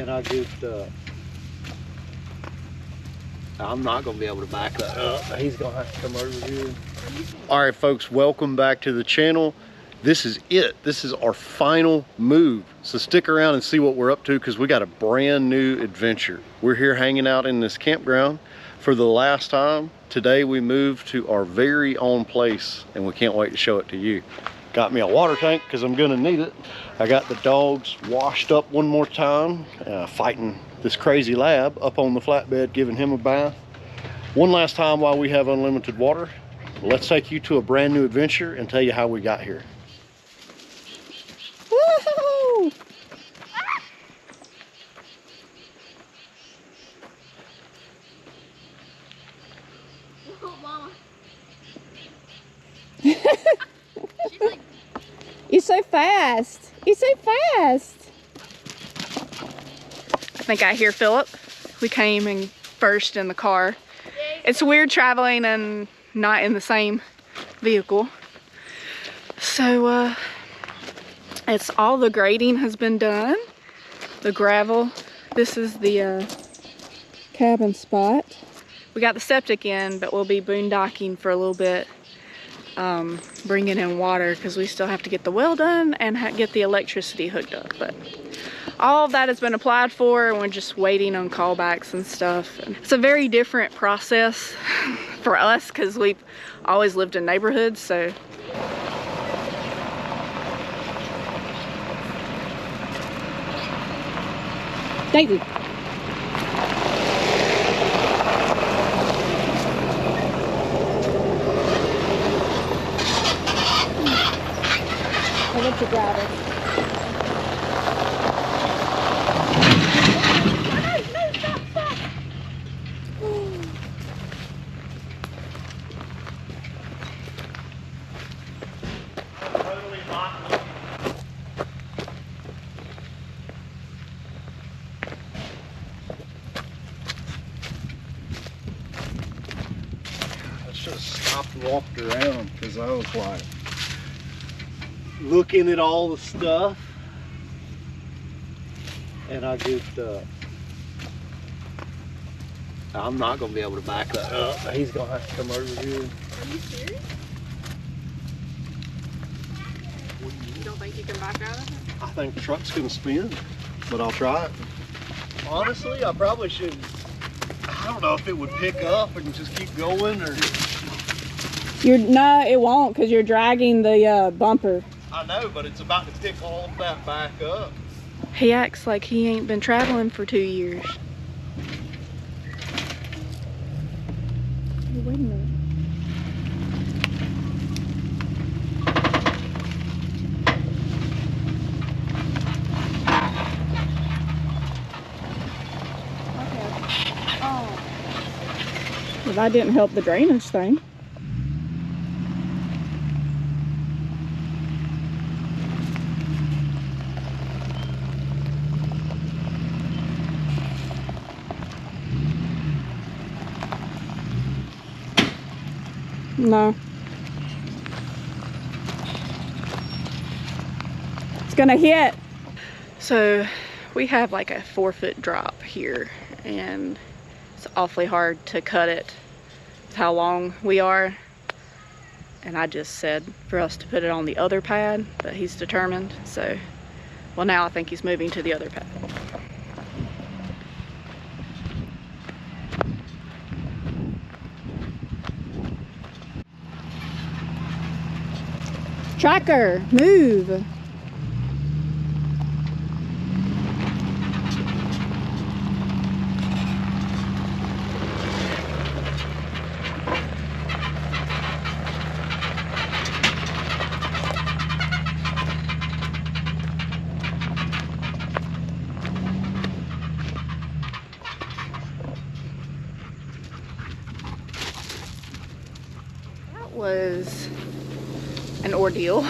and I goofed up. I'm not gonna be able to back that up. He's gonna have to come over here. All right, folks, welcome back to the channel. This is it. This is our final move. So stick around and see what we're up to, because we got a brand new adventure. We're here hanging out in this campground for the last time. Today we moved to our very own place, and we can't wait to show it to you. Got me a water tank because I'm gonna need it. I got the dogs washed up one more time, fighting this crazy lab up on the flatbed, giving him a bath. One last time while we have unlimited water. Let's take you to a brand new adventure and tell you how we got here. Woohoo! Oh, Mama. You're so fast. You're so fast. I think I hear Philip. We came in first in the car. It's weird traveling and not in the same vehicle. So it's all the grading has been done. The gravel. This is the cabin spot. We got the septic in, but we'll be boondocking for a little bit. Bringing in water because we still have to get the well done and get the electricity hooked up. But all of that has been applied for, and we're just waiting on callbacks and stuff. And it's a very different process for us because we've always lived in neighborhoods. So Daisy. I'll let you grab it. I should have stopped and walked around because I was like looking at all the stuff, and I goofed up. I'm not gonna be able to back that up. He's gonna have to come over here. are you serious? You don't think you can back out of it? I think the truck's gonna spin, but I'll try it. Honestly, I probably should. I don't know if it would pick up and just keep going, or. No, it won't, because you're dragging the bumper. I know, but it's about to pick all of that back up. He acts like he ain't been traveling for 2 years. Wait a minute. Well, that didn't help the drainage thing. No. It's gonna hit. So we have like a 4-foot drop here, and it's awfully hard to cut it with how long we are. And I just said for us to put it on the other pad, but he's determined. So, well, now I think he's moving to the other pad. Tracker, move. That was an ordeal.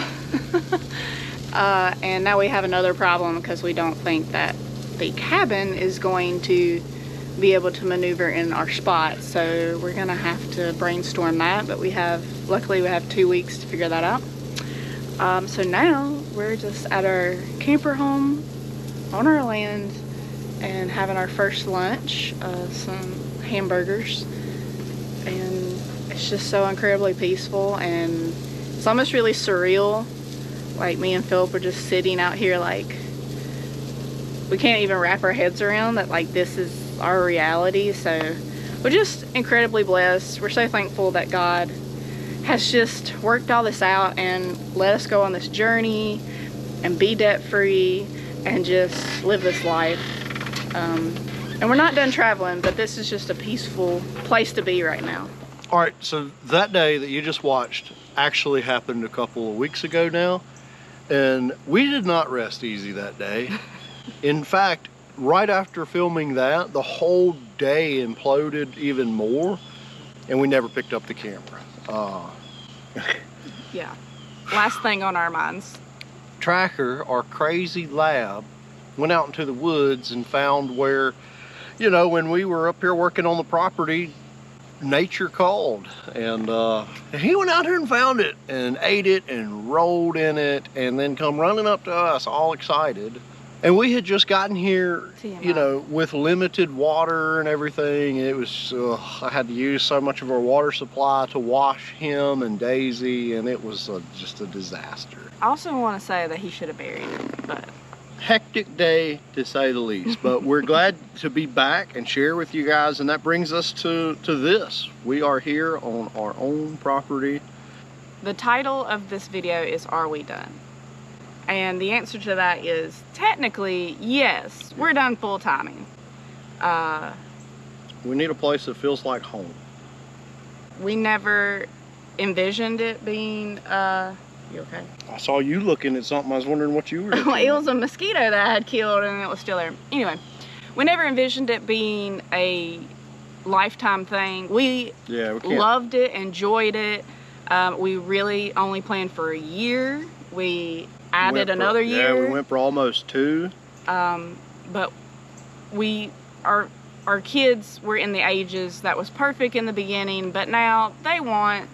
And now we have another problem because we don't think that the cabin is going to be able to maneuver in our spot. So we're gonna have to brainstorm that, but luckily we have 2 weeks to figure that out. So now we're just at our camper home on our land, and having our first lunch, some hamburgers, and it's just so incredibly peaceful, and it's almost really surreal. Like, me and Philip are just sitting out here, like, we can't even wrap our heads around that, like, this is our reality. So we're just incredibly blessed. We're so thankful that God has just worked all this out and let us go on this journey and be debt free and just live this life. And we're not done traveling, but this is just a peaceful place to be right now. All right, so that day that you just watched actually happened a couple of weeks ago now, and we did not rest easy that day. In fact, right after filming that, the whole day imploded even more, and we never picked up the camera. Yeah, last thing on our minds. Tracker, our crazy lab, went out into the woods and found where, you know, when we were up here working on the property, nature called, and he went out here and found it and ate it and rolled in it and then come running up to us all excited. And we had just gotten here, you know, with limited water and everything. It was, I had to use so much of our water supply to wash him and Daisy, and it was just a disaster. I also want to say that he should have buried it, but... Hectic day, to say the least, but we're glad to be back and share with you guys, and that brings us to this. We are here on our own property. The title of this video is Are We Done? And the answer to that is technically yes, we're done full timing. We need a place that feels like home. We never envisioned it being you okay? I saw you looking at something. I was wondering what you were doing. It was a mosquito that I had killed and it was still there. Anyway, we never envisioned it being a lifetime thing. We loved it, enjoyed it. We really only planned for a year. We added another year. Yeah, we went for almost 2. But our kids were in the ages that was perfect in the beginning, but now they want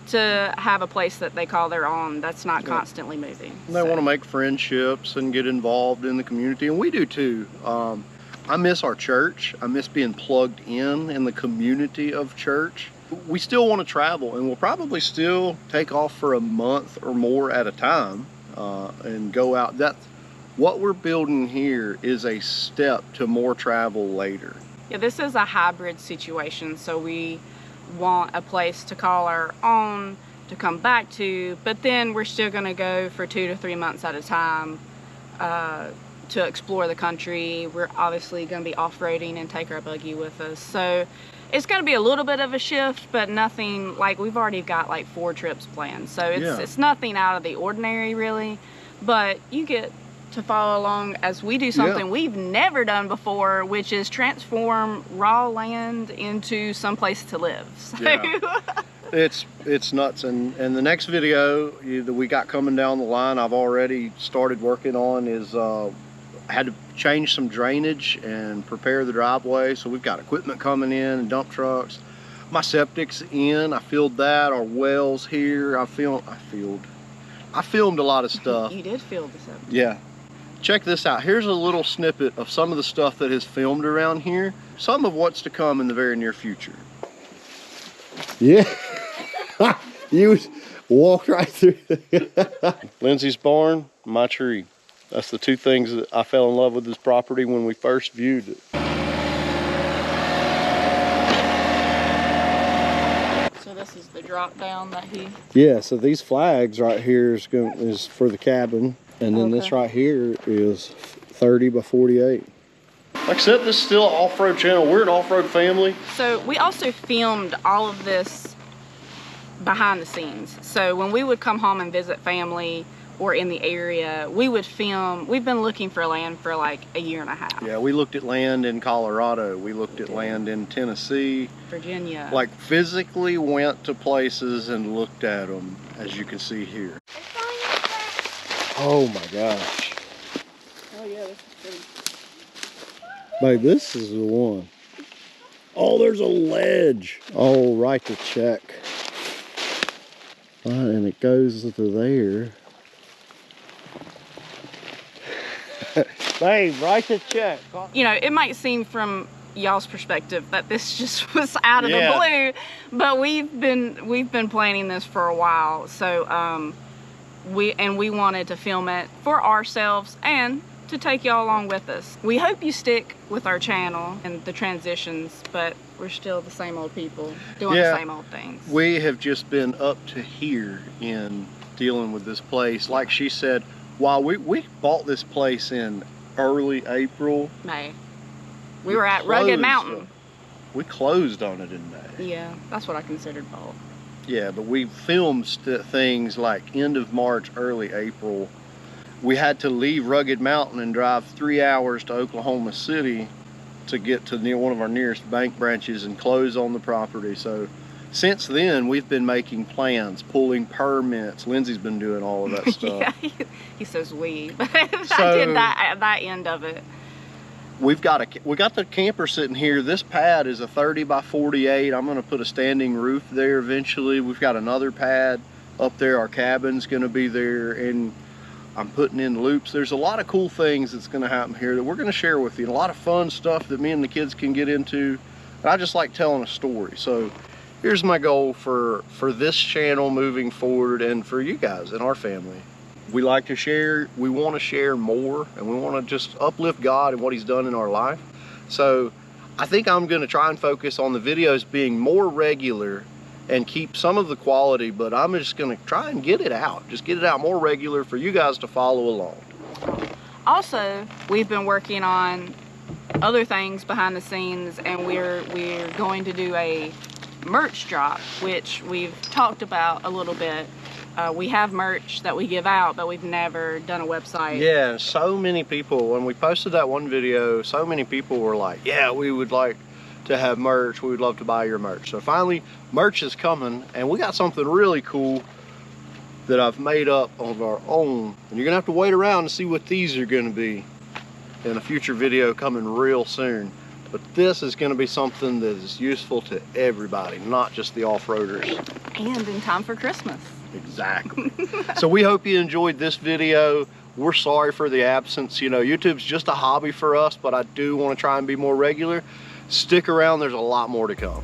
to have a place that they call their own that's not constantly moving. They want to make friendships and get involved in the community, and we do too. I miss our church. I miss being plugged in the community of church. We still want to travel, and we'll probably still take off for a month or more at a time and go out. That's what we're building here, is a step to more travel later. Yeah, this is a hybrid situation, so we want a place to call our own, to come back to, but then we're still going to go for 2 to 3 months at a time to explore the country. We're obviously going to be off-roading and take our buggy with us, so it's going to be a little bit of a shift, but nothing like, we've already got like 4 trips planned, so it's nothing out of the ordinary really, but you get to follow along as we do something we've never done before, which is transform raw land into some place to live. So it's nuts. And the next video that we got coming down the line, I've already started working on, is I had to change some drainage and prepare the driveway. So we've got equipment coming in and dump trucks. My septic's in. I filled that. Our wells here. I filmed a lot of stuff. You did fill the septic. Yeah. Check this out. Here's a little snippet of some of the stuff that is filmed around here. Some of what's to come in the very near future. Yeah. You walked right through there. Lindsay's barn, my tree. That's the 2 things that I fell in love with this property when we first viewed it. So this is the drop down that he... Yeah, so these flags right here is for the cabin. And then this right here is 30 by 48. Like I said, this is still an off-road channel. We're an off-road family. So we also filmed all of this behind the scenes. So when we would come home and visit family or in the area, we would film. We've been looking for land for like a year and a half. Yeah, we looked at land in Colorado. We looked at land in Tennessee. Virginia. Like physically went to places and looked at them, as you can see here. Oh my gosh. Oh yeah, this is pretty. Babe, this is the one. Oh, there's a ledge. Oh, write the check. And it goes to there. Babe, write the check. You know, it might seem from y'all's perspective that this just was out of the blue, but we've been planning this for a while. So we wanted to film it for ourselves and to take y'all along with us. We hope you stick with our channel and the transitions, but we're still the same old people doing the same old things. We have just been up to here in dealing with this place. Like she said, while we bought this place in early April. May. We were at Rugged Mountain. We closed on it in May. Yeah, that's what I considered both. Yeah, but we filmed things like end of March, early April. We had to leave Rugged Mountain and drive 3 hours to Oklahoma City to get to near one of our nearest bank branches and close on the property. So since then, we've been making plans, pulling permits. Lindsay's been doing all of that stuff. Yeah, he says we, but I did that end of it. We got the camper sitting here. This pad is a 30 by 48. I'm gonna put a standing roof there eventually. We've got another pad up there. Our cabin's gonna be there, and I'm putting in loops. There's a lot of cool things that's gonna happen here that we're gonna share with you. And a lot of fun stuff that me and the kids can get into. And I just like telling a story. So here's my goal for this channel moving forward, and for you guys and our family. We like to share, we want to share more, and we want to just uplift God and what he's done in our life. So I think I'm going to try and focus on the videos being more regular and keep some of the quality, but I'm just going to try and get it out. Just get it out more regular for you guys to follow along. Also, we've been working on other things behind the scenes, and we're going to do a merch drop, which we've talked about a little bit. We have merch that we give out, but we've never done a website. Yeah, so many people, when we posted that one video, so many people were like, yeah, we would like to have merch. We would love to buy your merch. So finally, merch is coming, and we got something really cool that I've made up of our own. And you're gonna have to wait around to see what these are gonna be in a future video coming real soon. But this is gonna be something that is useful to everybody, not just the off-roaders. And in time for Christmas. Exactly. So we hope you enjoyed this video. We're sorry for the absence. You know, YouTube's just a hobby for us, but I do want to try and be more regular. Stick around, there's a lot more to come.